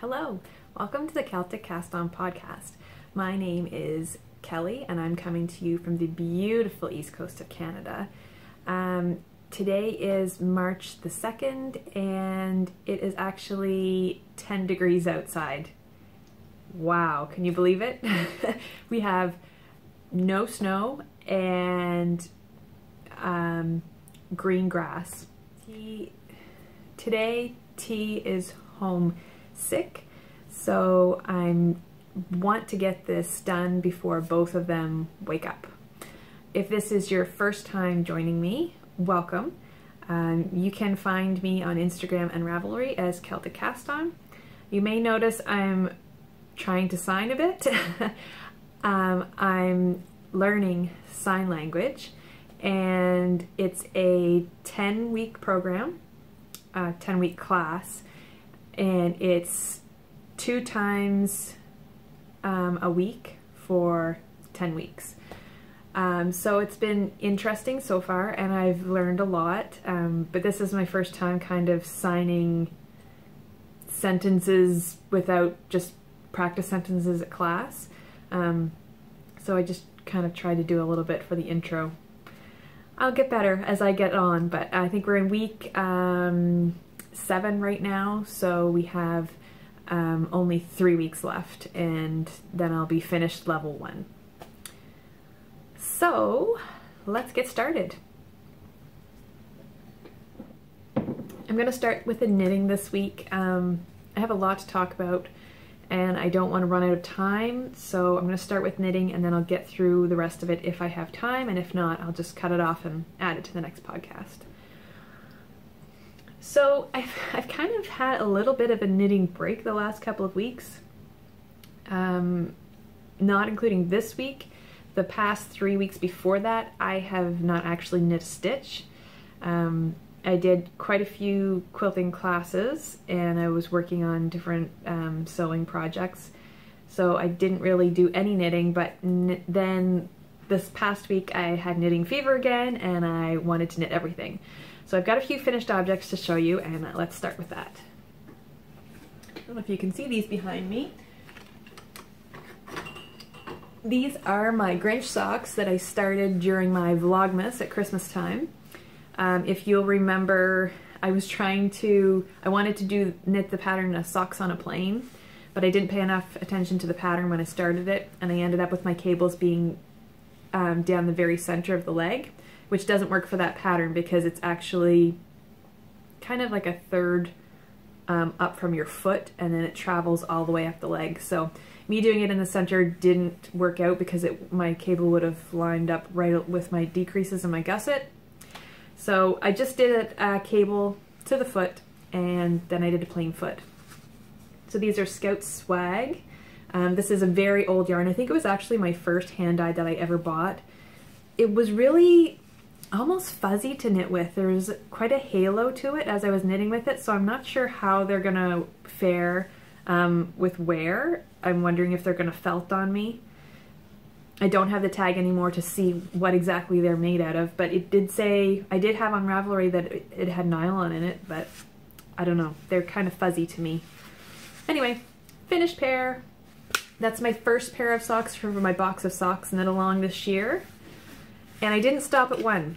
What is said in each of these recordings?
Hello, welcome to the Celtic Cast On podcast. My name is Kelly and I'm coming to you from the beautiful east coast of Canada. Today is March the 2nd and it is actually 10 degrees outside. Wow, can you believe it? We have no snow and green grass. Today T is homesick, so I want to get this done before both of them wake up. If this is your first time joining me, welcome. You can find me on Instagram and Ravelry as Celtic Cast On. You may notice I'm trying to sign a bit. I'm learning sign language, and it's a 10-week program, 10-week class, and it's 2 times a week for 10 weeks. So it's been interesting so far and I've learned a lot, but this is my first time kind of signing sentences without just practice sentences at class. So I just kind of tried to do a little bit for the intro. I'll get better as I get on, but I think we're in week 7 right now, so we have only 3 weeks left and then I'll be finished level 1. So let's get started. I'm going to start with the knitting this week. I have a lot to talk about and I don't want to run out of time, so I'm going to start with knitting and then I'll get through the rest of it if I have time, and if not, I'll just cut it off and add it to the next podcast. So I've kind of had a little bit of a knitting break the last couple of weeks, not including this week. The past 3 weeks before that, I have not actually knit a stitch. I did quite a few quilting classes and I was working on different sewing projects, so I didn't really do any knitting, but then this past week I had knitting fever again and I wanted to knit everything. So I've got a few finished objects to show you, and let's start with that. I don't know if you can see these behind me. These are my Grinch socks that I started during my Vlogmas at Christmas time. If you'll remember, I wanted to knit the pattern of socks on a plane, but I didn't pay enough attention to the pattern when I started it, and I ended up with my cables being down the very center of the leg, which doesn't work for that pattern because it's actually kind of like a third up from your foot and then it travels all the way up the leg. So me doing it in the center didn't work out because my cable would have lined up right with my decreases in my gusset. So I just did a cable to the foot and then I did a plain foot. So these are Scout Swag. This is a very old yarn. I think it was actually my first hand dyed that I ever bought. It was really almost fuzzy to knit with. There was quite a halo to it as I was knitting with it, so I'm not sure how they're gonna fare with wear. I'm wondering if they're gonna felt on me. I don't have the tag anymore to see what exactly they're made out of, but it did say, I did have on Ravelry that it had nylon in it, but I don't know, they're kind of fuzzy to me. Anyway, finished pair. That's my first pair of socks from my box of socks knit along this year. And I didn't stop at one.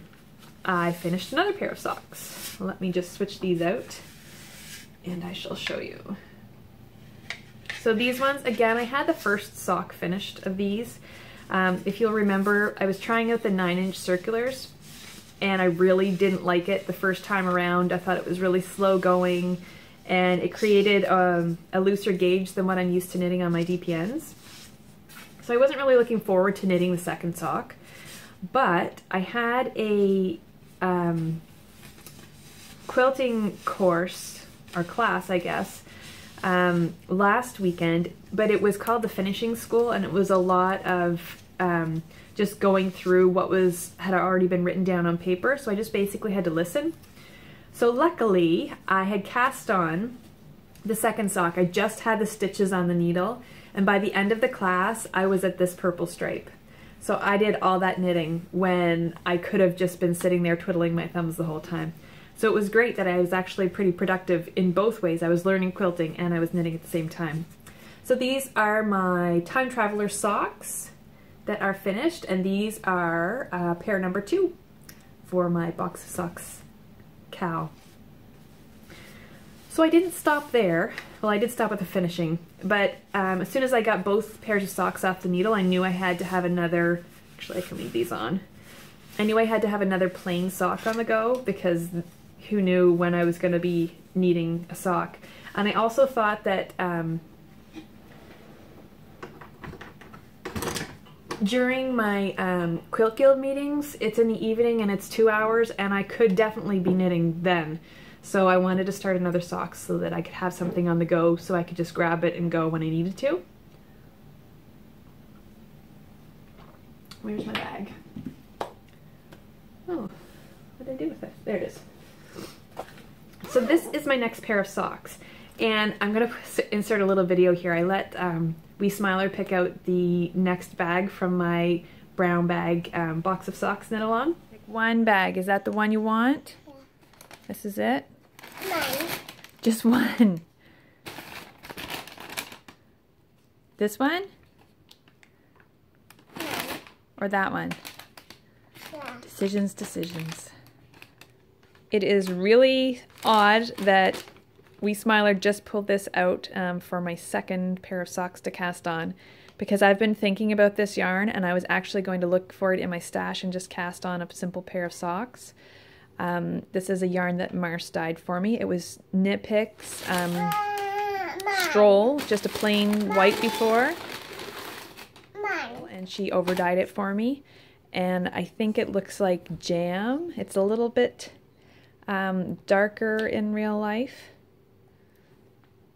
I finished another pair of socks. Let me just switch these out and I shall show you. So these ones, again, I had the first sock finished of these. If you'll remember, I was trying out the 9-inch circulars and I really didn't like it the first time around. I thought it was really slow going and it created a looser gauge than what I'm used to knitting on my DPNs. So I wasn't really looking forward to knitting the second sock. But I had a quilting course, or class I guess, last weekend, but it was called the Finishing School and it was a lot of just going through what had already been written down on paper, so I just basically had to listen. So luckily I had cast on the second sock. I just had the stitches on the needle, and by the end of the class I was at this purple stripe. So I did all that knitting when I could have just been sitting there twiddling my thumbs the whole time. So it was great that I was actually pretty productive in both ways. I was learning quilting and I was knitting at the same time. So these are my Time Traveler socks that are finished, and these are pair number 2 for my box of socks cow. So I didn't stop there. Well, I did stop at the finishing, but as soon as I got both pairs of socks off the needle, I knew I had to have another, actually I can leave these on. I knew I had to have another plain sock on the go, because who knew when I was going to be needing a sock. And I also thought that during my Quilt Guild meetings, it's in the evening and it's 2 hours, and I could definitely be knitting then. So I wanted to start another sock so that I could have something on the go, so I could just grab it and go when I needed to. Where's my bag? Oh, what did I do with it? There it is. So this is my next pair of socks, and I'm going to insert a little video here. I let Wee Smiler pick out the next bag from my brown bag box of socks knit along. Pick one bag. Is that the one you want? Yeah. This is it? One. Just one. This one? No. Or that one? Yeah. Decisions, decisions. It is really odd that Wee Smiler just pulled this out for my second pair of socks to cast on, because I've been thinking about this yarn and I was actually going to look for it in my stash and just cast on a simple pair of socks. This is a yarn that Mars dyed for me. It was Knit Picks Stroll, just a plain white before, and she over dyed it for me, and I think it looks like jam. It's a little bit darker in real life,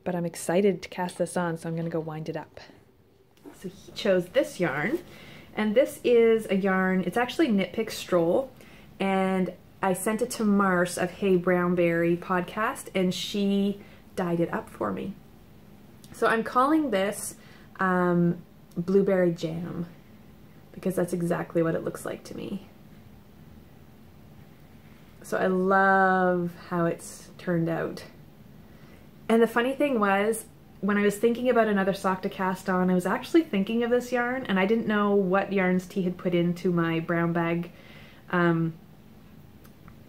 but I'm excited to cast this on, so I'm going to go wind it up. So he chose this yarn, and this is a yarn, it's actually Knit Picks Stroll, and I sent it to Mars of Hey Brownberry podcast, and she dyed it up for me. So I'm calling this Blueberry Jam, because that's exactly what it looks like to me. So I love how it's turned out. And the funny thing was, when I was thinking about another sock to cast on, I was actually thinking of this yarn, and I didn't know what yarns T had put into my brown bag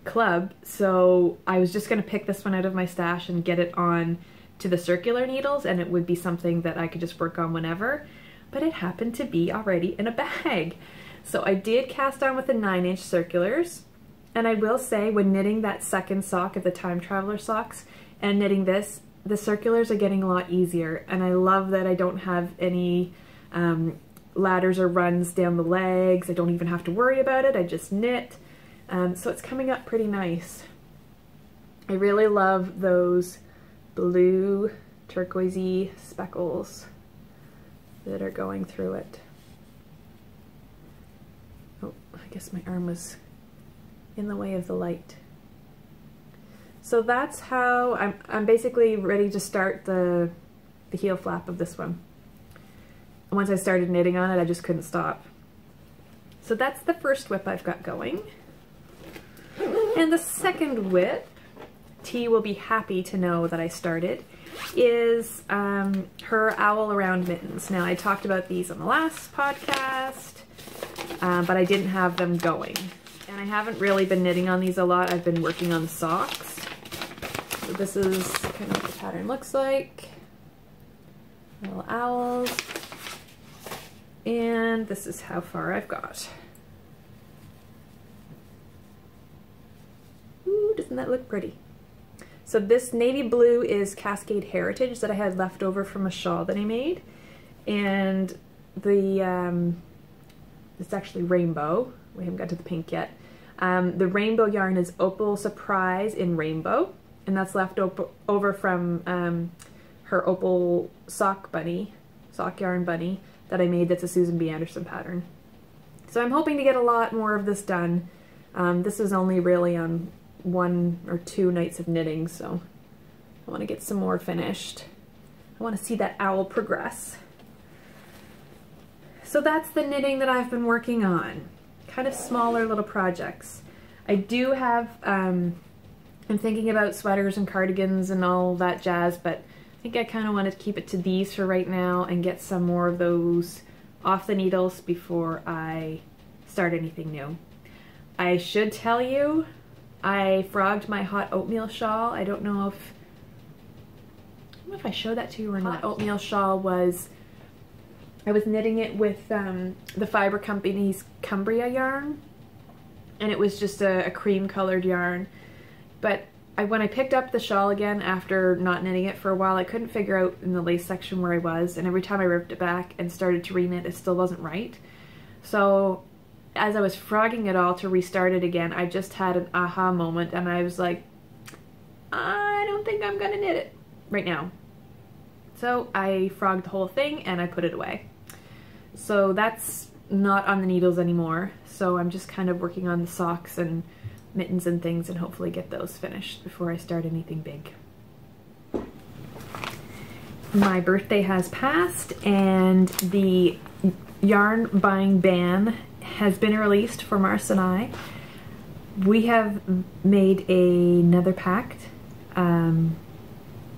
club, so I was just going to pick this one out of my stash and get it on to the circular needles, and it would be something that I could just work on whenever, but it happened to be already in a bag. So I did cast on with the 9-inch circulars, and I will say, when knitting that second sock of the Time Traveler socks and knitting this, the circulars are getting a lot easier, and I love that I don't have any ladders or runs down the legs. I don't even have to worry about it. I just knit. So it's coming up pretty nice. I really love those blue turquoisey speckles that are going through it. Oh, I guess my arm was in the way of the light. So that's how I'm basically ready to start the heel flap of this one. Once I started knitting on it, I just couldn't stop. So that's the first whip I've got going. And the second whip, T will be happy to know that I started, is her Owl Around mittens. Now, I talked about these on the last podcast, but I didn't have them going. And I haven't really been knitting on these a lot. I've been working on the socks. So this is kind of what the pattern looks like. Little owls. And this is how far I've got. Ooh, doesn't that look pretty? So this navy blue is Cascade Heritage that I had left over from a shawl that I made. And the, it's actually rainbow. We haven't got to the pink yet. The rainbow yarn is Opal Surprise in Rainbow. And that's left over from her Opal sock yarn bunny that I made, that's a Susan B. Anderson pattern. So I'm hoping to get a lot more of this done. This is only really on 1 or 2 nights of knitting, so I want to get some more finished. I want to see that owl progress. So that's the knitting that I've been working on. Kind of smaller little projects. I do have I'm thinking about sweaters and cardigans and all that jazz, but I think I kind of want to keep it to these for right now and get some more of those off the needles before I start anything new. I should tell you, I frogged my hot oatmeal shawl. I don't know if I showed that to you or not. Oatmeal shawl was, I was knitting it with the Fiber Company's Cumbria yarn, and it was just a cream colored yarn. But when I picked up the shawl again after not knitting it for a while, I couldn't figure out in the lace section where I was, and every time I ripped it back and started to reknit, it still wasn't right. So as I was frogging it all to restart it again, I just had an aha moment, and I was like, I don't think I'm gonna knit it right now. So I frogged the whole thing and I put it away. So that's not on the needles anymore. So I'm just kind of working on the socks and mittens and things and hopefully get those finished before I start anything big. My birthday has passed and the yarn buying ban has been released for Mars and I. We have made another pact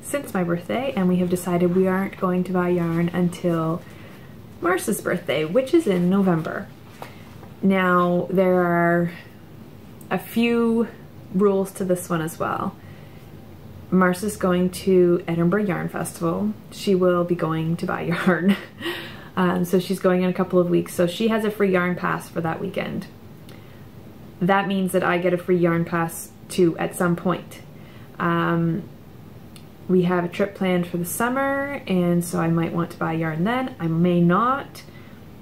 since my birthday, and we have decided we aren't going to buy yarn until Mars's birthday, which is in November. Now, there are a few rules to this one as well. Mars is going to Edinburgh Yarn Festival. She will be going to buy yarn. So she's going in a couple of weeks. So she has a free yarn pass for that weekend. That means that I get a free yarn pass too at some point. We have a trip planned for the summer, and so I might want to buy yarn then. I may not.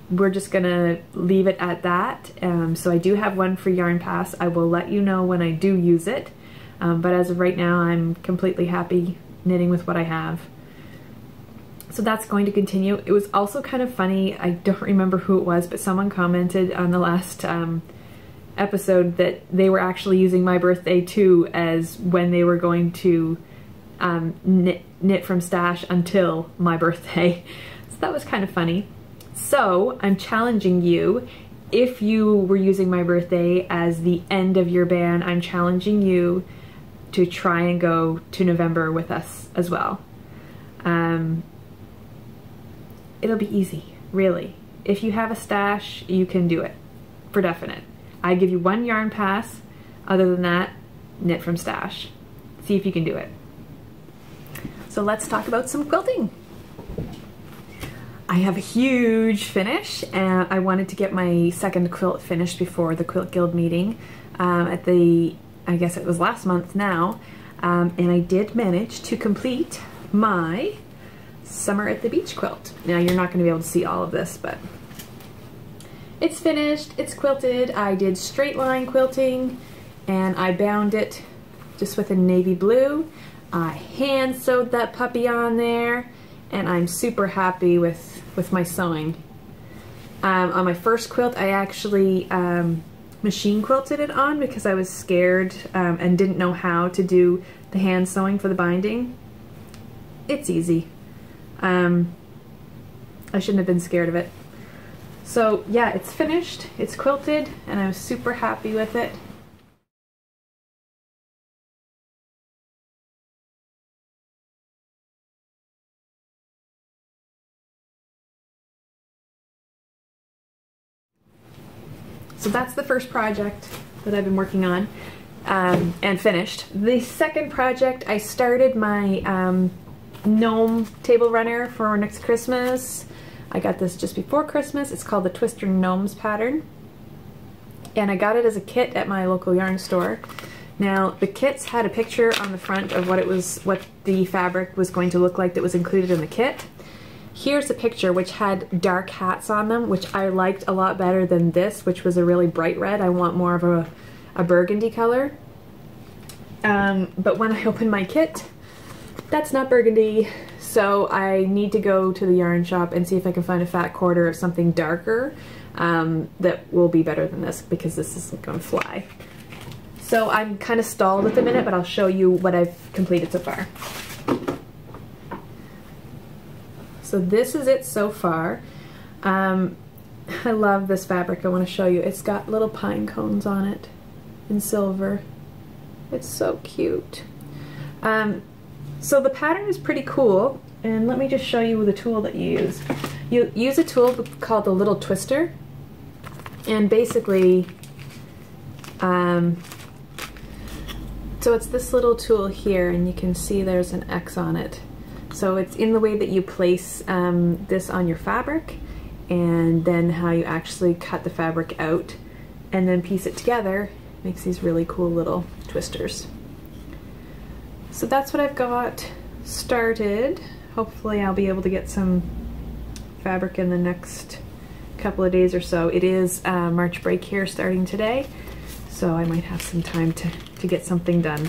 We're just gonna leave it at that. So I do have one free yarn pass. I will let you know when I do use it. But as of right now, I'm completely happy knitting with what I have. So that's going to continue. It was also kind of funny, I don't remember who it was, but someone commented on the last episode that they were actually using my birthday too as when they were going to knit from stash until my birthday. So that was kind of funny. So I'm challenging you, if you were using my birthday as the end of your ban, I'm challenging you to try and go to November with us as well. It'll be easy, really. If you have a stash, you can do it, for definite. I give you one yarn pass. Other than that, knit from stash. See if you can do it. So let's talk about some quilting. I have a huge finish, and I wanted to get my second quilt finished before the Quilt Guild meeting at the, I guess it was last month now, and I did manage to complete my Summer at the Beach quilt. Now you're not going to be able to see all of this, but it's finished, it's quilted. I did straight line quilting, and I bound it just with a navy blue. I hand sewed that puppy on there, and I'm super happy with my sewing. On my first quilt, I actually machine quilted it on because I was scared and didn't know how to do the hand sewing for the binding. It's easy. I shouldn't have been scared of it. So yeah, it's finished, it's quilted, and I'm super happy with it. So that's the first project that I've been working on and finished. The second project, I started my gnome table runner for next Christmas. I got this just before Christmas. It's called the Twister Gnomes pattern. And I got it as a kit at my local yarn store. Now, the kits had a picture on the front of what the fabric was going to look like that was included in the kit. Here's a picture which had dark hats on them, which I liked a lot better than this, which was a really bright red. I want more of a burgundy color. But when I opened my kit, that's not burgundy. So I need to go to the yarn shop and see if I can find a fat quarter of something darker that will be better than this, because this isn't going to fly. So I'm kind of stalled at the minute, but I'll show you what I've completed so far. So this is it so far. I love this fabric. I want to show you. It's got little pine cones on it in silver. It's so cute. So the pattern is pretty cool, and let me just show you the tool that you use. You use a tool called the little twister, and basically, so it's this little tool here, and you can see there's an X on it. So it's in the way that you place this on your fabric, and then how you actually cut the fabric out and then piece it together. Makes these really cool little twisters. So that's what I've got started. Hopefully I'll be able to get some fabric in the next couple of days or so. It is March break here starting today, so I might have some time to get something done.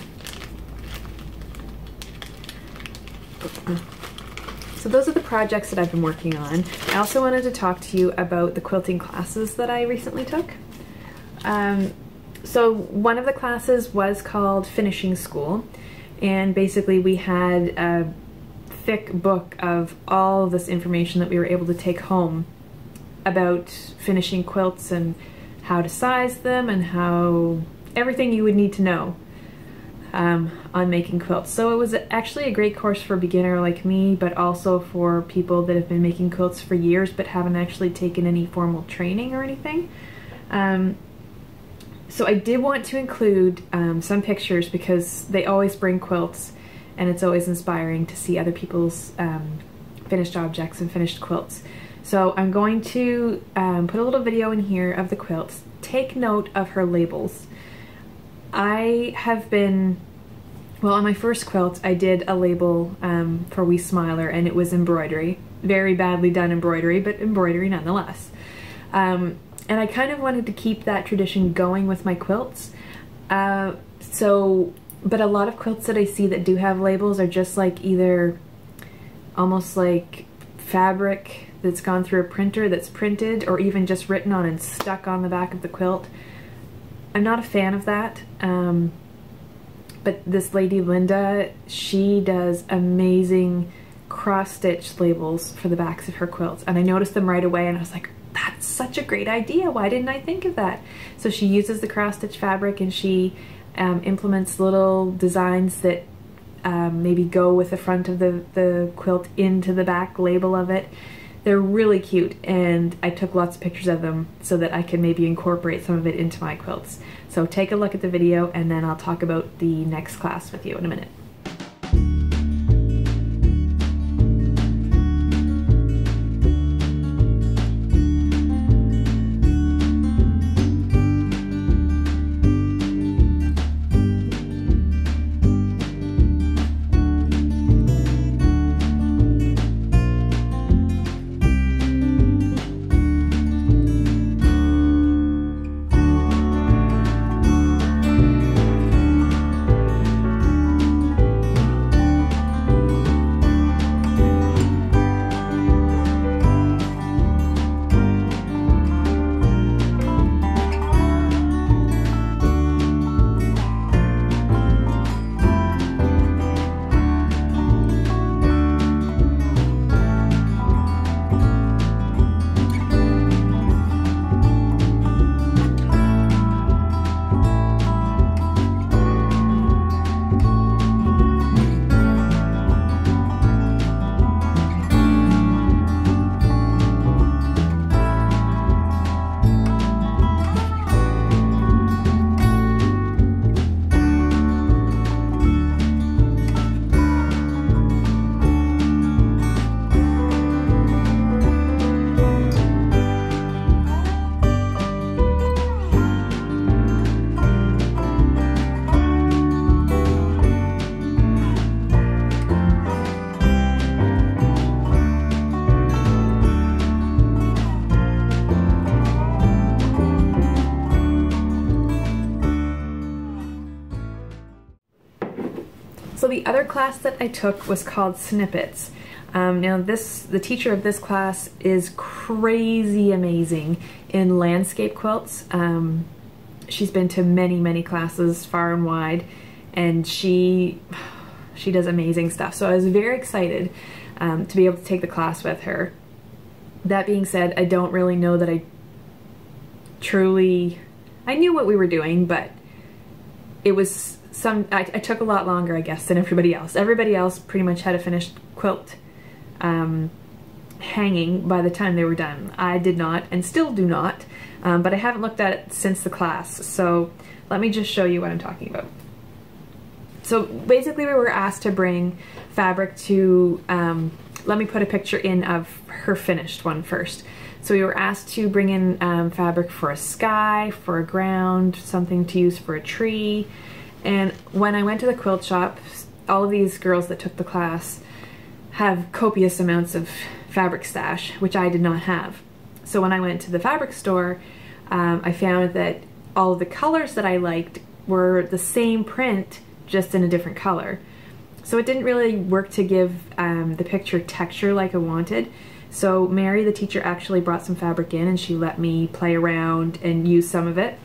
So those are the projects that I've been working on. I also wanted to talk to you about the quilting classes that I recently took. So one of the classes was called Finishing School, and basically we had a thick book of all of this information that we were able to take home about finishing quilts and how to size them and how everything you would need to know on making quilts. So it was actually a great course for a beginner like me, but also for people that have been making quilts for years but haven't actually taken any formal training or anything. So I did want to include some pictures because they always bring quilts, and it's always inspiring to see other people's finished objects and finished quilts. So I'm going to put a little video in here of the quilts. Take note of her labels. I have been, well, on my first quilt I did a label for Wee Smiler, and it was embroidery. Very badly done embroidery, but embroidery nonetheless. And I kind of wanted to keep that tradition going with my quilts. But a lot of quilts that I see that do have labels are just like either almost like fabric that's gone through a printer that's printed, or even just written on and stuck on the back of the quilt. I'm not a fan of that. But this lady Linda, she does amazing cross-stitch labels for the backs of her quilts, and I noticed them right away and I was like, that's such a great idea, why didn't I think of that? So she uses the cross-stitch fabric, and she implements little designs that maybe go with the front of the quilt into the back label of it. They're really cute, and I took lots of pictures of them so that I can maybe incorporate some of it into my quilts. So take a look at the video, and then I'll talk about the next class with you in a minute. So the other class that I took was called Snippets. Now the teacher of this class is crazy amazing in landscape quilts. She's been to many classes far and wide, and she does amazing stuff. So I was very excited to be able to take the class with her. That being said, I don't really know that I knew what we were doing, but it was I took a lot longer, I guess, than everybody else. Everybody else pretty much had a finished quilt hanging by the time they were done. I did not, and still do not, but I haven't looked at it since the class, so let me just show you what I'm talking about. So basically we were asked to bring fabric to, let me put a picture in of her finished one first. So we were asked to bring in fabric for a sky, for a ground, something to use for a tree. And when I went to the quilt shop, all of these girls that took the class have copious amounts of fabric stash, which I did not have. So when I went to the fabric store, I found that all of the colors that I liked were the same print, just in a different color. So it didn't really work to give the picture texture like I wanted. So Mary, the teacher, actually brought some fabric in and she let me play around and use some of it.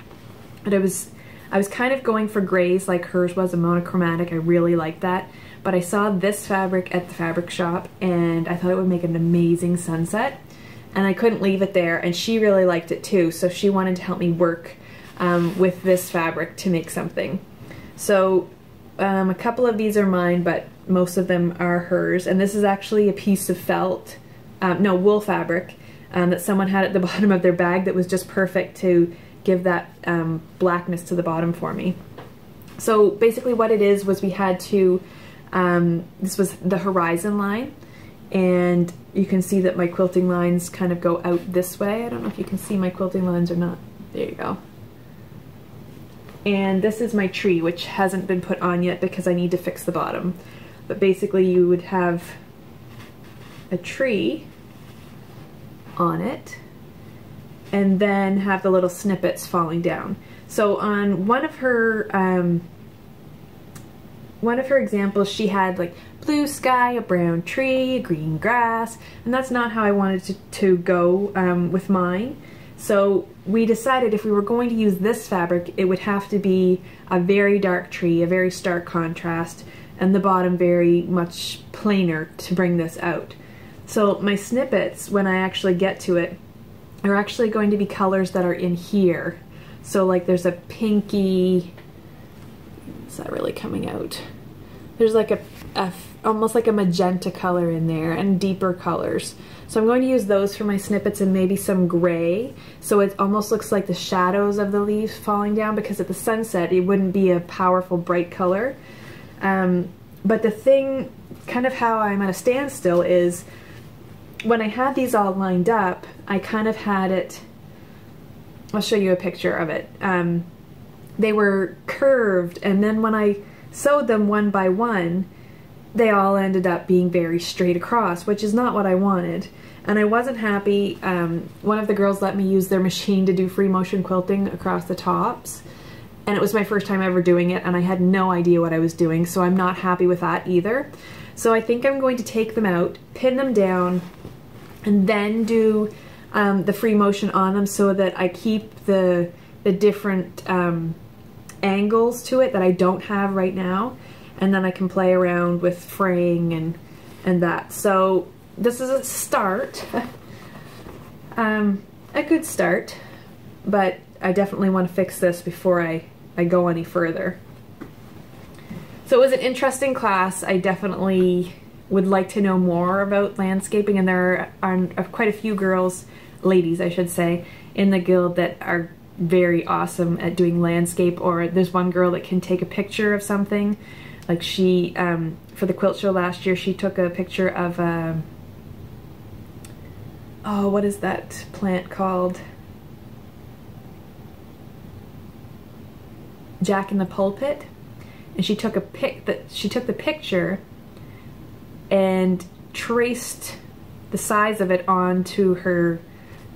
But I was kind of going for grays like hers was, a monochromatic. I really liked that. But I saw this fabric at the fabric shop and I thought it would make an amazing sunset. And I couldn't leave it there, and she really liked it too. So she wanted to help me work with this fabric to make something. So a couple of these are mine, but most of them are hers. And this is actually a piece of felt, no, wool fabric that someone had at the bottom of their bag that was just perfect to give that blackness to the bottom for me. So basically what it is was we had to, this was the horizon line, and you can see that my quilting lines kind of go out this way. I don't know if you can see my quilting lines or not. There you go. And this is my tree, which hasn't been put on yet because I need to fix the bottom. But basically you would have a tree on it and then have the little snippets falling down. So on one of her examples, she had like blue sky, a brown tree, a green grass, and that's not how I wanted to go with mine. So we decided if we were going to use this fabric, it would have to be a very dark tree, a very stark contrast, and the bottom very much plainer to bring this out. So my snippets, when I actually get to it, are actually going to be colors that are in here. So like there's a pinky, is that really coming out? There's like almost like a magenta color in there, and deeper colors. So I'm going to use those for my snippets, and maybe some gray, so it almost looks like the shadows of the leaves falling down, because at the sunset it wouldn't be a powerful bright color. But the thing, kind of how I'm at a standstill, is when I had these all lined up, I kind of had it, I'll show you a picture of it. They were curved, and then when I sewed them one by one, they all ended up being very straight across, which is not what I wanted. And I wasn't happy. One of the girls let me use their machine to do free motion quilting across the tops, and it was my first time ever doing it, and I had no idea what I was doing, so I'm not happy with that either. So I think I'm going to take them out, pin them down, and then do the free motion on them, so that I keep the different angles to it that I don't have right now, and then I can play around with fraying and that. So this is a start, a good start, but I definitely want to fix this before I go any further. So it was an interesting class. I definitely would like to know more about landscaping, and there are quite a few girls, ladies I should say, in the guild that are very awesome at doing landscape. Or there's one girl that can take a picture of something. Like she, for the quilt show last year, she took a picture of oh, what is that plant called? Jack in the Pulpit. And she took the picture and traced the size of it onto her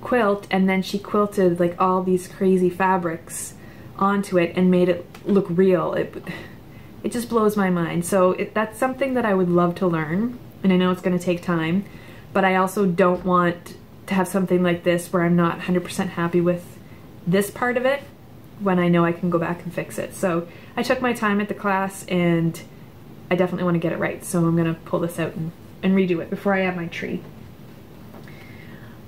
quilt, and then she quilted like all these crazy fabrics onto it and made it look real. It just blows my mind. So that's something that I would love to learn, and I know it's going to take time, but I also don't want to have something like this where I'm not 100% happy with this part of it when I know I can go back and fix it. So I took my time at the class, and I definitely want to get it right, so I'm going to pull this out and redo it before I add my tree.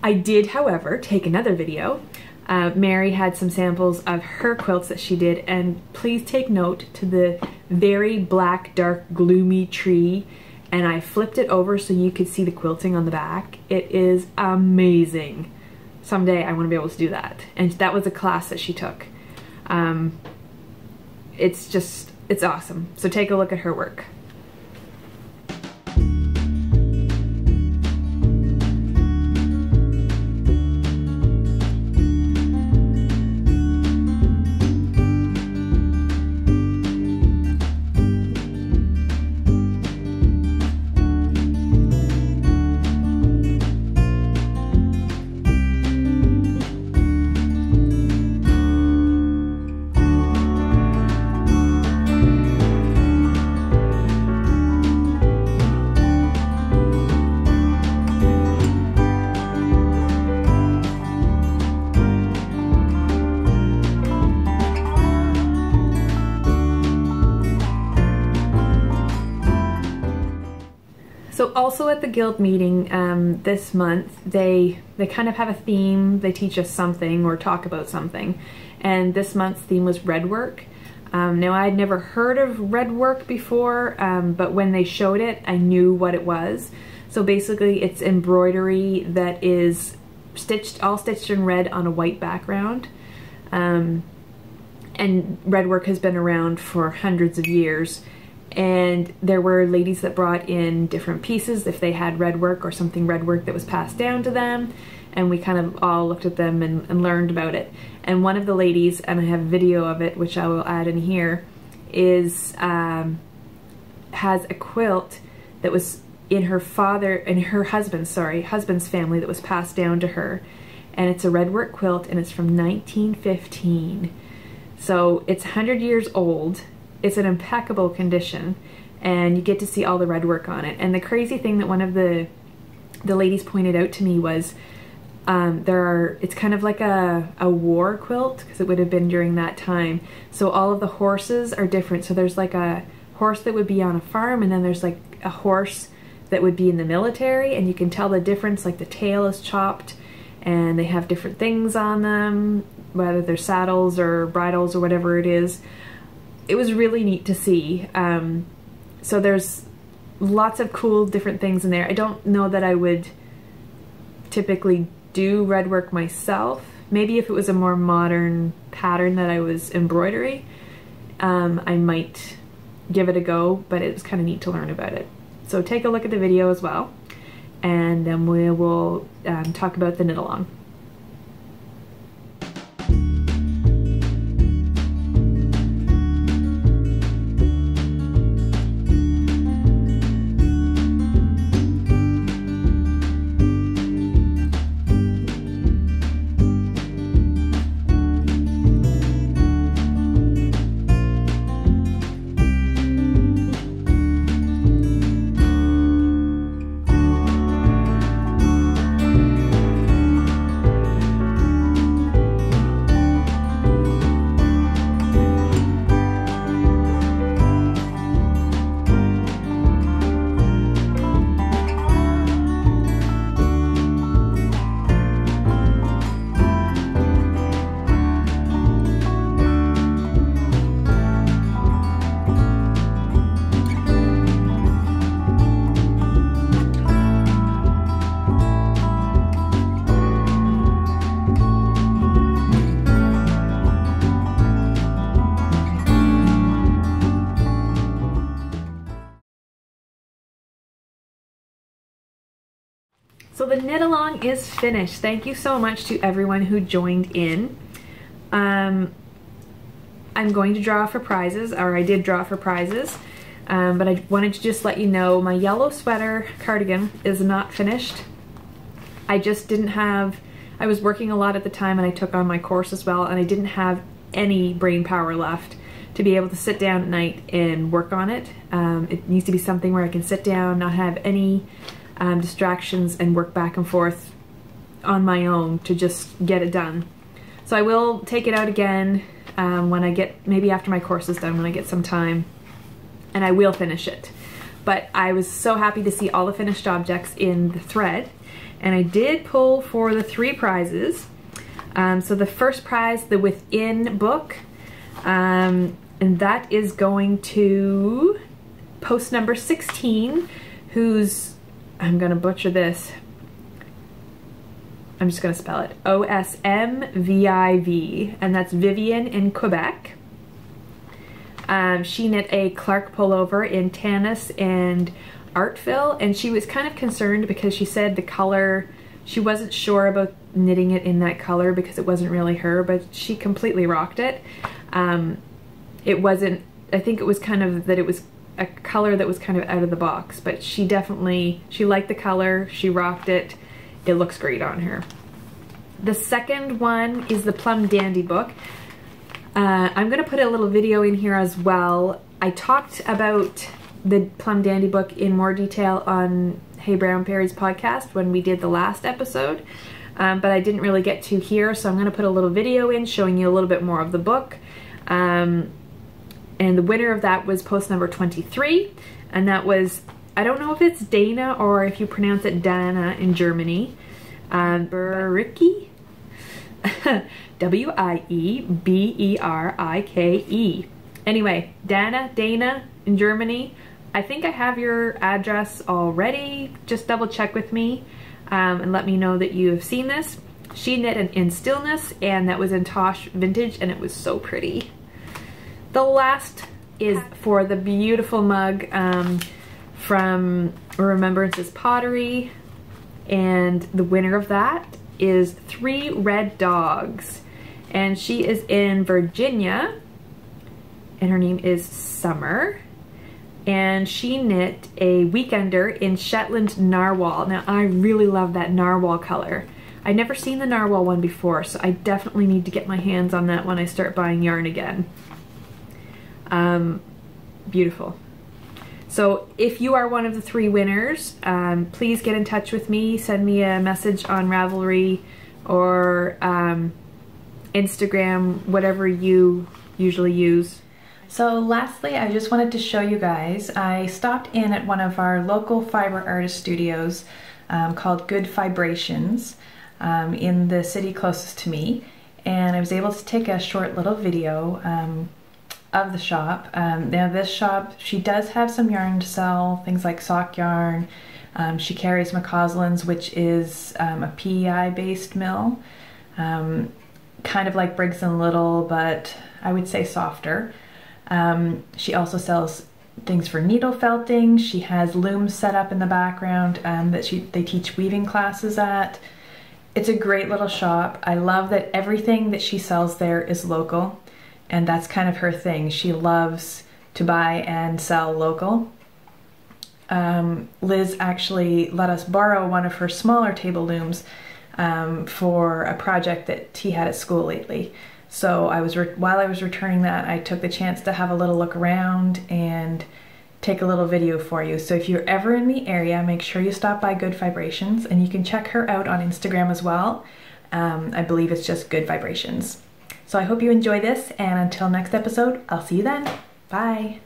I did, however, take another video. Mary had some samples of her quilts that she did, and please take note to the very black, dark, gloomy tree, and I flipped it over so you could see the quilting on the back. It is amazing. Someday I want to be able to do that. And that was a class that she took. It's awesome. So take a look at her work. So also at the guild meeting this month, they kind of have a theme. They teach us something or talk about something. And this month's theme was red work. Now I'd never heard of red work before, but when they showed it, I knew what it was. So basically it's embroidery that is all stitched in red on a white background. And red work has been around for hundreds of years. And there were ladies that brought in different pieces if they had red work or something red work that was passed down to them, and we kind of all looked at them and learned about it. And one of the ladies, and I have a video of it which I will add in here, is has a quilt that was in her husband's family that was passed down to her, and it's a red work quilt, and it's from 1915. So it's 100 years old. It's in impeccable condition, and you get to see all the red work on it. And the crazy thing that one of the ladies pointed out to me was it's kind of like a war quilt, because it would have been during that time. So all of the horses are different. So there's like a horse that would be on a farm, and then there's like a horse that would be in the military, and you can tell the difference, like the tail is chopped, and they have different things on them, whether they're saddles or bridles or whatever it is. It was really neat to see. So there's lots of cool different things in there. I don't know that I would typically do red work myself. Maybe if it was a more modern pattern that I was embroidery, I might give it a go, but it was kind of neat to learn about it. So take a look at the video as well, and then we will talk about the knit along. So the knit along is finished. Thank you so much to everyone who joined in. I'm going to draw for prizes, or I did draw for prizes, but I wanted to just let you know my yellow sweater cardigan is not finished. I just didn't have, I was working a lot at the time, and I took on my course as well, and I didn't have any brain power left to be able to sit down at night and work on it. It needs to be something where I can sit down, not have any distractions, and work back and forth on my own to just get it done. So I will take it out again when I get, maybe after my course is done, when I get some time, and I will finish it. But I was so happy to see all the finished objects in the thread, and I did pull for the 3 prizes. So the first prize, the Within book, And that is going to post number 16, who's, I'm gonna butcher this, I'm just gonna spell it, OSMVIV, and that's Vivian in Quebec. She knit a Clark pullover in Tanis and Artville, and she was kind of concerned because she said the color, she wasn't sure about knitting it in that color because it wasn't really her, but she completely rocked it. It wasn't, I think it was kind of that it was a color that was kind of out of the box, but she definitely, she liked the color, she rocked it, it looks great on her. The second one is the Plum Dandy book. I'm gonna put a little video in here as well. I talked about the Plum Dandy book in more detail on Hey Brown Fairies podcast when we did the last episode, but I didn't really get to here, so I'm gonna put a little video in showing you a little bit more of the book. And the winner of that was post number 23, and that was, I don't know if it's Dana or if you pronounce it Dana in Germany, Bericke, W-I-E-B-E-R-I-K-E. Anyway, Dana in Germany, I think I have your address already. Just double check with me and let me know that you have seen this. She knit an In Stillness, and that was in Tosh Vintage, and it was so pretty. The last is for the beautiful mug from Remembrances Pottery, and the winner of that is Three Red Dogs, and she is in Virginia, and her name is Summer, and she knit a Weekender in Shetland Narwhal. Now I really love that narwhal color. I'd never seen the narwhal one before, so I definitely need to get my hands on that when I start buying yarn again. Beautiful. So if you are one of the 3 winners, please get in touch with me, send me a message on Ravelry or Instagram, whatever you usually use. So lastly, I just wanted to show you guys, I stopped in at one of our local fiber artist studios called Good Vibrations in the city closest to me, and I was able to take a short little video of the shop. Now this shop, she does have some yarn to sell, things like sock yarn. She carries McCausland's, which is a PEI based mill, kind of like Briggs & Little, but I would say softer. She also sells things for needle felting. She has looms set up in the background that they teach weaving classes at. It's a great little shop. I love that everything that she sells there is local, and that's kind of her thing. She loves to buy and sell local. Liz actually let us borrow one of her smaller table looms for a project that he had at school lately. So while I was returning that, I took the chance to have a little look around and take a little video for you. So if you're ever in the area, make sure you stop by Good Vibrations, and you can check her out on Instagram as well. I believe it's just Good Vibrations. So I hope you enjoy this, and until next episode, I'll see you then. Bye.